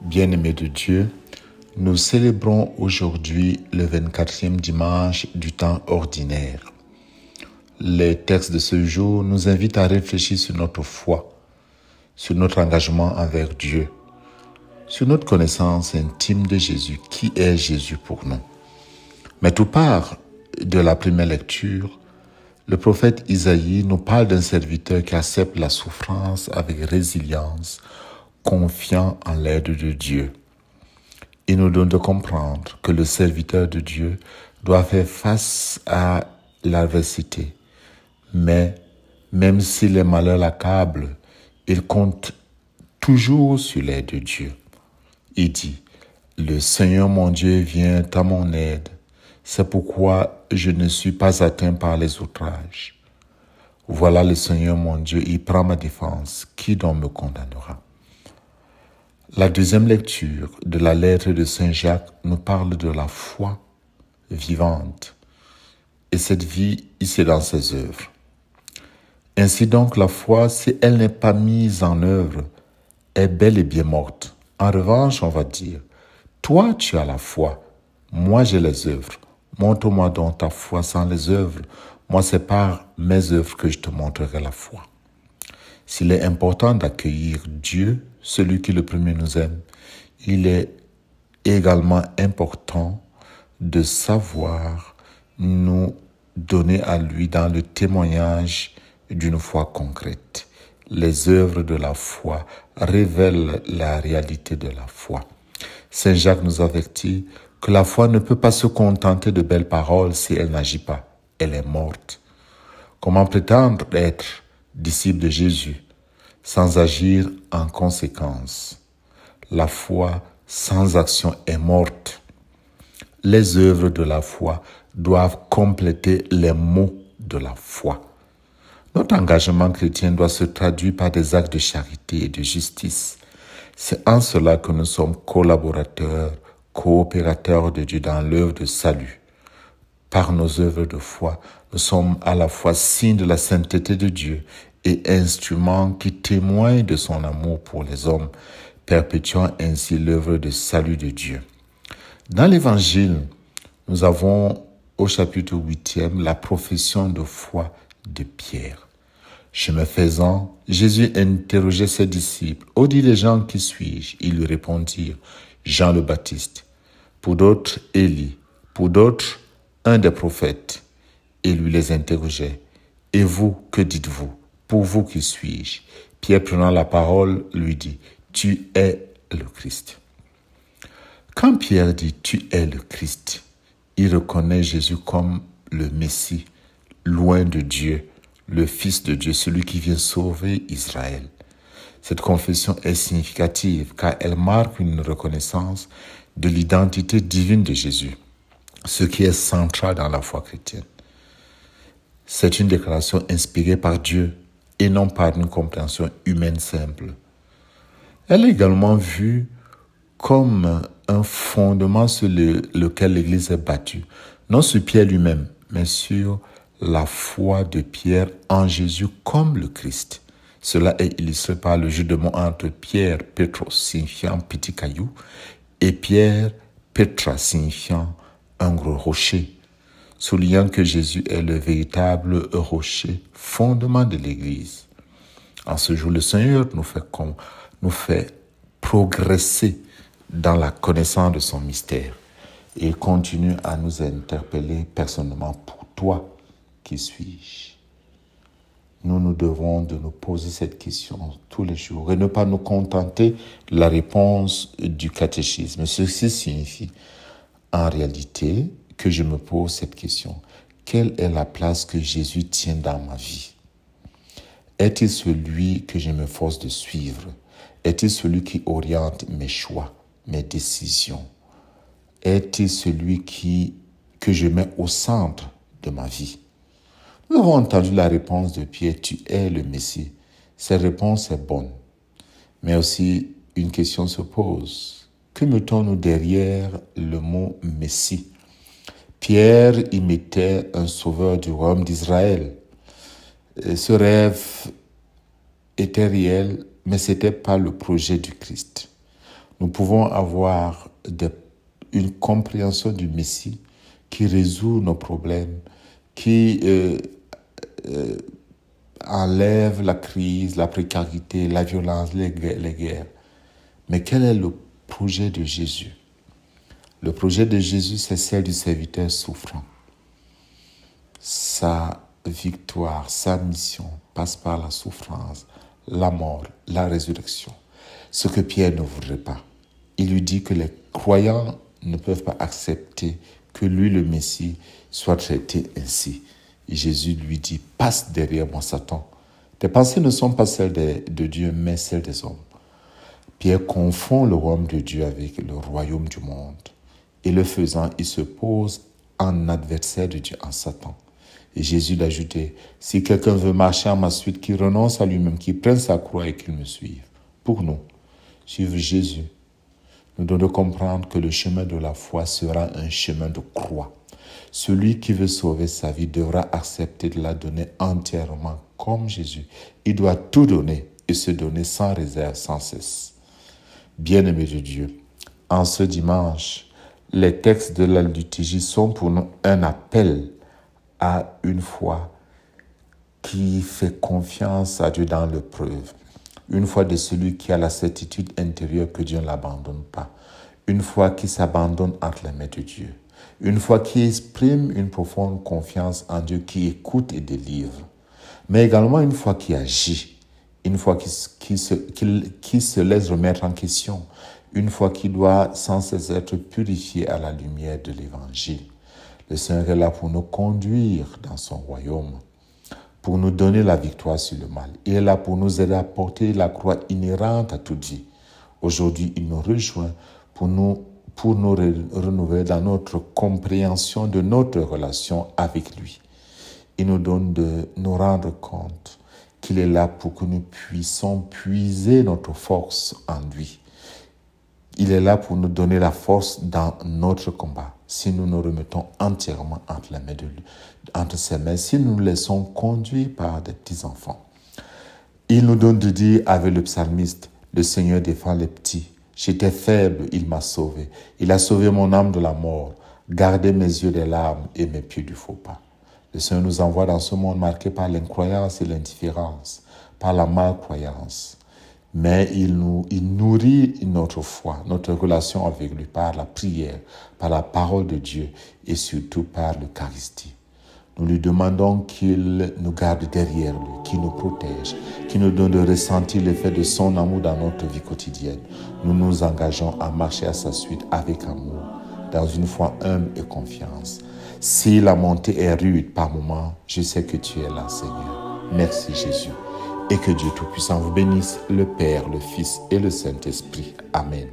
Bien-aimés de Dieu, nous célébrons aujourd'hui le 24e dimanche du temps ordinaire. Les textes de ce jour nous invitent à réfléchir sur notre foi, sur notre engagement envers Dieu, sur notre connaissance intime de Jésus. Qui est Jésus pour nous? Mais tout part de la première lecture. Le prophète Isaïe nous parle d'un serviteur qui accepte la souffrance avec résilience, confiant en l'aide de Dieu. Il nous donne de comprendre que le serviteur de Dieu doit faire face à l'adversité. Mais même si les malheurs l'accablent, il compte toujours sur l'aide de Dieu. Il dit, « Le Seigneur mon Dieu vient à mon aide. C'est pourquoi je ne suis pas atteint par les outrages. Voilà le Seigneur mon Dieu, il prend ma défense. Qui donc me condamnera ?» La deuxième lecture de la lettre de Saint Jacques nous parle de la foi vivante. Et cette vie, c'est dans ses œuvres. Ainsi donc, la foi, si elle n'est pas mise en œuvre, est bel et bien morte. En revanche, on va dire, toi, tu as la foi, moi, j'ai les œuvres. Montre-moi donc ta foi sans les œuvres. Moi, c'est par mes œuvres que je te montrerai la foi. S'il est important d'accueillir Dieu, celui qui le premier nous aime, il est également important de savoir nous donner à lui dans le témoignage d'une foi concrète. Les œuvres de la foi révèlent la réalité de la foi. Saint Jacques nous avertit que la foi ne peut pas se contenter de belles paroles si elle n'agit pas. Elle est morte. Comment prétendre être disciple de Jésus sans agir en conséquence? La foi sans action est morte. Les œuvres de la foi doivent compléter les mots de la foi. Notre engagement chrétien doit se traduire par des actes de charité et de justice. C'est en cela que nous sommes collaborateurs, coopérateurs de Dieu dans l'œuvre de salut. Par nos œuvres de foi, nous sommes à la fois signes de la sainteté de Dieu et instruments qui témoignent de son amour pour les hommes, perpétuant ainsi l'œuvre de salut de Dieu. Dans l'Évangile, nous avons au chapitre 8e la profession de foi de Pierre. Chemin faisant, Jésus interrogeait ses disciples. « Ô dit les gens, qui suis-je » Ils lui répondirent, « Jean le Baptiste. Pour d'autres, Élie. Pour d'autres, un des prophètes. » Et lui les interrogeait. « Et vous, que dites-vous? Pour vous, qui suis-je » Pierre, prenant la parole, lui dit, « Tu es le Christ. » Quand Pierre dit « Tu es le Christ », il reconnaît Jésus comme le Messie, loin de Dieu, le Fils de Dieu, celui qui vient sauver Israël. Cette confession est significative car elle marque une reconnaissance de l'identité divine de Jésus, ce qui est central dans la foi chrétienne. C'est une déclaration inspirée par Dieu et non par une compréhension humaine simple. Elle est également vue comme un fondement sur lequel l'Église est bâtue, non sur Pierre lui-même, mais sur la foi de Pierre en Jésus comme le Christ. Cela est illustré par le jeu de mots entre Pierre, Petros, signifiant petit caillou, et Pierre, Petra, signifiant un gros rocher, soulignant que Jésus est le véritable rocher, fondement de l'Église. En ce jour, le Seigneur nous fait progresser dans la connaissance de son mystère. Et il continue à nous interpeller personnellement. Pour toi, qui suis-je? Nous devons de nous poser cette question tous les jours et ne pas nous contenter de la réponse du catéchisme. Ceci signifie en réalité que je me pose cette question. Quelle est la place que Jésus tient dans ma vie? Est-il celui que je m'efforce de suivre? Est-il celui qui oriente mes choix, mes décisions? Est-il celui que je mets au centre de ma vie? Nous avons entendu la réponse de Pierre, « Tu es le Messie ». Cette réponse est bonne. Mais aussi, une question se pose. Que mettons-nous derrière le mot « Messie » Pierre y mettait un sauveur du royaume d'Israël. Ce rêve était réel, mais ce n'était pas le projet du Christ. Nous pouvons avoir une compréhension du Messie qui résout nos problèmes, qui enlève la crise, la précarité, la violence, les guerres. Mais quel est le projet de Jésus? Le projet de Jésus, c'est celle du serviteur souffrant. Sa victoire, sa mission passe par la souffrance, la mort, la résurrection. Ce que Pierre ne voudrait pas. Il lui dit que les croyants ne peuvent pas accepter que lui, le Messie, soit traité ainsi. Et Jésus lui dit, passe derrière moi, Satan. Tes pensées ne sont pas celles de Dieu, mais celles des hommes. Pierre confond le royaume de Dieu avec le royaume du monde. Et le faisant, il se pose en adversaire de Dieu, en Satan. Et Jésus l'a ajouté, si quelqu'un veut marcher à ma suite, qu'il renonce à lui-même, qu'il prenne sa croix et qu'il me suive. Pour nous, suivre Jésus, nous devons comprendre que le chemin de la foi sera un chemin de croix. Celui qui veut sauver sa vie devra accepter de la donner entièrement comme Jésus. Il doit tout donner et se donner sans réserve, sans cesse. Bien-aimés de Dieu, en ce dimanche, les textes de la liturgie sont pour nous un appel à une foi qui fait confiance à Dieu dans l'épreuve. Une foi de celui qui a la certitude intérieure que Dieu ne l'abandonne pas. Une foi qui s'abandonne entre les mains de Dieu. Une foi qui exprime une profonde confiance en Dieu, qui écoute et délivre. Mais également une foi qui agit. Une foi qui se laisse remettre en question. Une foi qui doit sans cesse être purifiée à la lumière de l'Évangile. Le Seigneur est là pour nous conduire dans son royaume, pour nous donner la victoire sur le mal. Il est là pour nous aider à porter la croix inhérente à toute vie. Aujourd'hui, il nous rejoint pour nous renouveler dans notre compréhension de notre relation avec lui. Il nous donne de nous rendre compte qu'il est là pour que nous puissions puiser notre force en lui. Il est là pour nous donner la force dans notre combat. Si nous nous remettons entièrement entre les mains de lui, entre ses mains, si nous nous laissons conduire par des petits-enfants. Il nous donne de dire avec le psalmiste, le Seigneur défend les petits. J'étais faible, il m'a sauvé. Il a sauvé mon âme de la mort, gardé mes yeux des larmes et mes pieds du faux pas. Le Seigneur nous envoie dans ce monde marqué par l'incroyance et l'indifférence, par la malcroyance. Mais il nourrit notre foi, notre relation avec lui par la prière, par la parole de Dieu et surtout par l'Eucharistie. Nous lui demandons qu'il nous garde derrière lui, qu'il nous protège, qu'il nous donne de ressentir l'effet de son amour dans notre vie quotidienne. Nous nous engageons à marcher à sa suite avec amour, dans une foi humble et confiance. Si la montée est rude par moments, je sais que tu es là, Seigneur. Merci Jésus. Et que Dieu Tout-Puissant vous bénisse, le Père, le Fils et le Saint-Esprit. Amen.